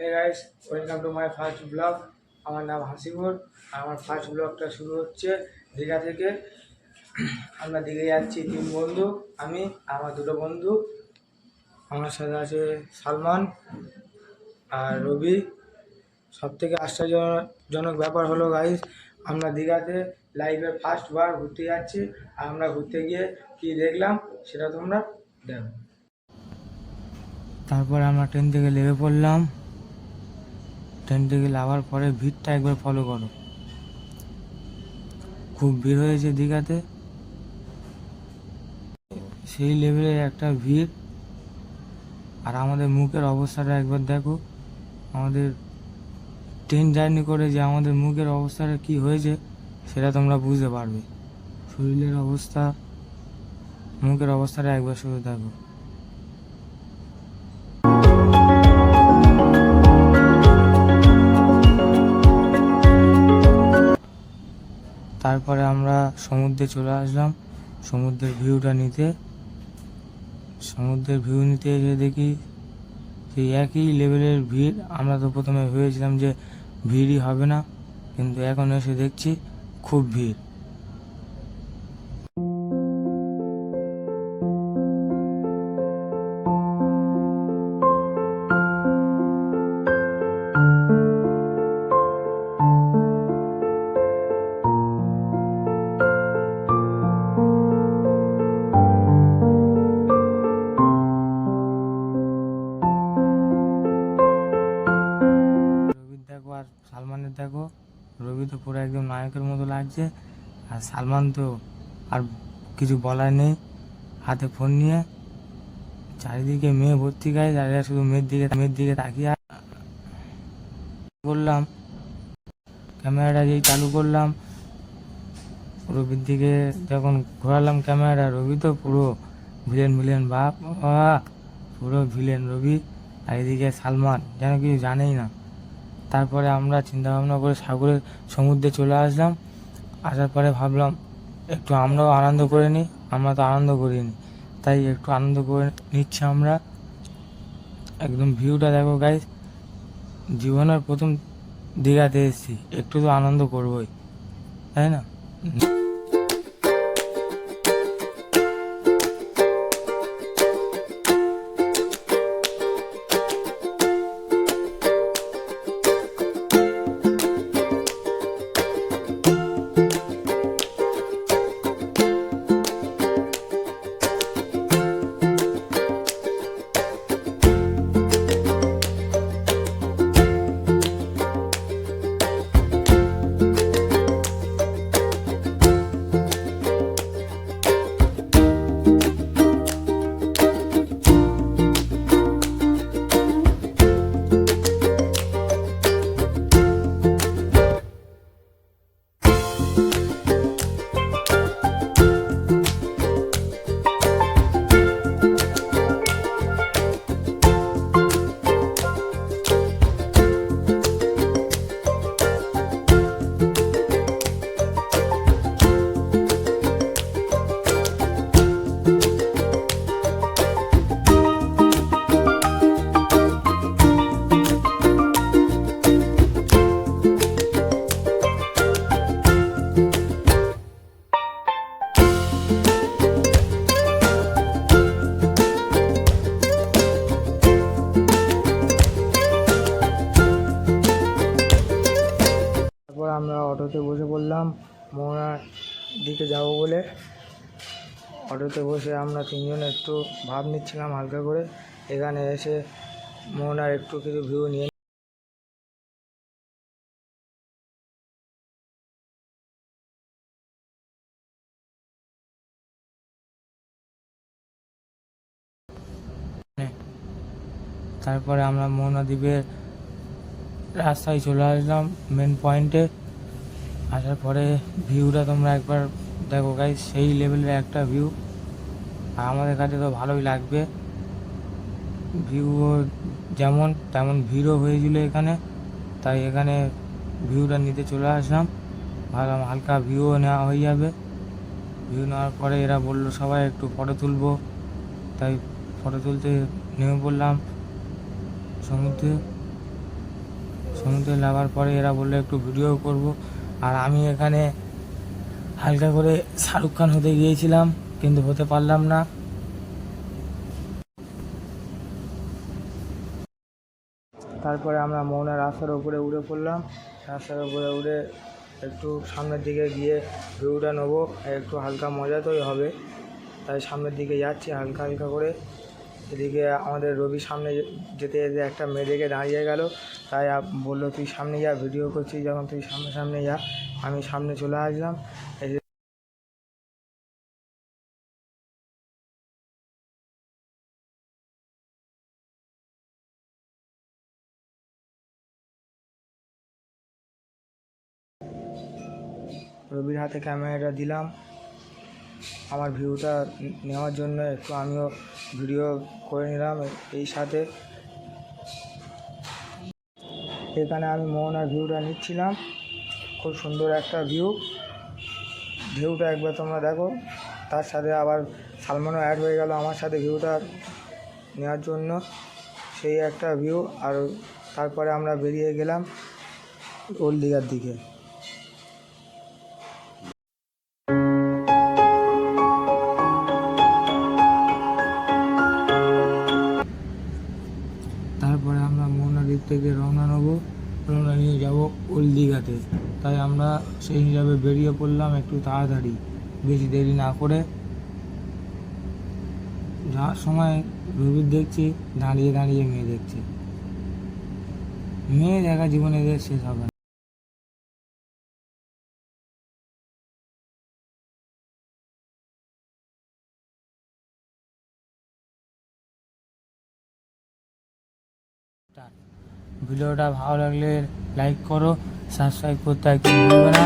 Hey guys, welcome to my first blog. আমার নাম হাসিবুর। আমার ফার্স্ট ব্লগটা শুরু হচ্ছে দীঘা থেকে। আমরা দীঘা যাচ্ছি 3 বন্ধু, আমি আমার 2 বন্ধু। আমার সাথে আছে সালমান আর রবি। সব থেকে আশ্চর্যজনক ব্যাপার হলো গাইস, আমরা দীঘাতে লাইফে ফার্স্ট বার ঘুরতে যাচ্ছি। আর আমরা ঘুরতে গিয়ে কি দেখলাম সেটা তোমরা দেখো। তারপরে আমরা ট্রেন থেকে নেমে পড়লাম। ট্রেন থেকে নামার পরে ভিড়টা একবার ফলো করো, খুব ভিড় হয়েছে দীঘাতে, সেই লেভেলের একটা ভিড়। আর আমাদের মুখের অবস্থাটা একবার দেখো, আমাদের ট্রেন জার্নি করে যে আমাদের মুখের অবস্থাটা কি হয়েছে সেটা তোমরা বুঝতে পারবে। শরীরের অবস্থা, মুখের অবস্থাটা একবার শুধু দেখো। তারপরে আমরা সমুদ্রে চলে আসলাম সমুদ্রের ভিউটা নিতে। সমুদ্রের ভিউ নিতে এসে দেখি সেই একই লেভেলের ভিড়। আমরা তো প্রথমে ভেবেছিলাম যে ভিড়ই হবে না, কিন্তু এখন এসে দেখছি খুব ভিড়। রবির দেখো আর সালমানের দেখো, রবি তো পুরো একদম নায়কের মতো লাগছে, আর সালমান তো আর কিছু বলার নেই, হাতে ফোন নিয়ে চারিদিকে মেয়ে ভর্তি গায়ে, আর এরা শুধু মেয়ের দিকে তাকিয়ে। বললাম ক্যামেরাটা যেই চালু করলাম, রবির দিকে যখন ঘোরালাম ক্যামেরাটা, রবি তো পুরো ভিলেন বাপ বাবা, পুরো ভিলেন রবি। আর এদিকে সালমান যেন কিছু জানেই না। তারপরে আমরা চিন্তা ভাবনা করে সমুদ্রে চলে আসলাম। আসার পরে ভাবলাম একটু আমরাও আনন্দ করে নিই, আমরা তো আনন্দ করিনি, তাই একটু আনন্দ করে নিচ্ছি আমরা। একদম ভিউটা দেখো গাইস, জীবনের প্রথম দীঘাতে এসেছি, একটু তো আনন্দ করবোই, তাই না? তারপর আমরা অটোতে বসে পড়লাম মোহনার দিকে যাব বলে। অটোতে বসে আমরা 3 জন একটু ভাব নিচ্ছিলাম হালকা করে। এখানে এসে মোহনার একটু কিছু ভিউ নিয়ে তারপরে আমরা মোহনা দ্বীপের রাস্তায় চলে আসলাম মেন পয়েন্টে। আসার পরে ভিউটা তোমরা একবার দেখো গাইস, সেই লেভেলের একটা ভিউ। আর আমাদের কাছে তো ভালোই লাগবে ভিউ, যেমন তেমন ভিড়ও হয়েছিল এখানে, তাই এখানে ভিউটা নিতে চলে আসলাম। ভাবলাম হালকা ভিউও নেওয়া হয়ে যাবে। ভিউ নেওয়ার পরে এরা বললো সবাই একটু ফটো তুলবো, তাই ফটো তুলতে নেমে পড়লাম সমুদ্রে। সমুদ্রে নামার পরে এরা বললো একটু ভিডিও করব, আর আমি এখানে হালকা করে শাহরুখ খান হতে গিয়েছিলাম, কিন্তু হতে পারলাম না। তারপরে আমরা মোহনার রাস্তার উপরে উঠে পড়লাম। রাস্তার উপরে উঠে একটু সামনের দিকে গিয়ে ভিউটা নেবো, একটু হালকা মজা তোই হবে, তাই সামনের দিকে যাচ্ছি হালকা হালকা করে। এদিকে আমাদের রবি সামনে যেতে যেতে একটা মেয়ে দেখে দাঁড়িয়ে গেল, তাই বললো তুই সামনে যা, ভিডিও করছিস যখন তুই সামনে সামনে যা। আমি সামনে চলে আসলাম। এই যে রবির হাতে ক্যামেরাটা দিলাম আমার ভিউটা নেওয়ার জন্য, একটু আমিও ভিডিও করে নিলাম। এই সাথে এখানে আমি মোহনার ভিউটা নিচ্ছিলাম, খুব সুন্দর একটা ভিউটা একবার তোমরা দেখো। তার সাথে আবার সালমানও অ্যাড হয়ে গেল আমার সাথে ভিউটা নেওয়ার জন্য, সেই একটা ভিউ। আর তারপরে আমরা বেরিয়ে গেলাম ওল্ড দীঘার দিকে। তারপরে আমরা মোহনা দ্বীপ থেকে রওনা নিয়ে যাব ওল্ড দীঘাতে, তাই আমরা সেই হিসাবে বেরিয়ে পড়লাম একটু তাড়াতাড়ি, বেশি দেরি না করে। যাওয়ার সময় রবির দেখছি দাঁড়িয়ে দাঁড়িয়ে মেয়ে দেখছে, মেয়ে দেখা জীবনে শেষ হবে না। ভিডিওটা ভালো লাগলে লাইক করো, সাবস্ক্রাইব করতে একদম ভুলবে না।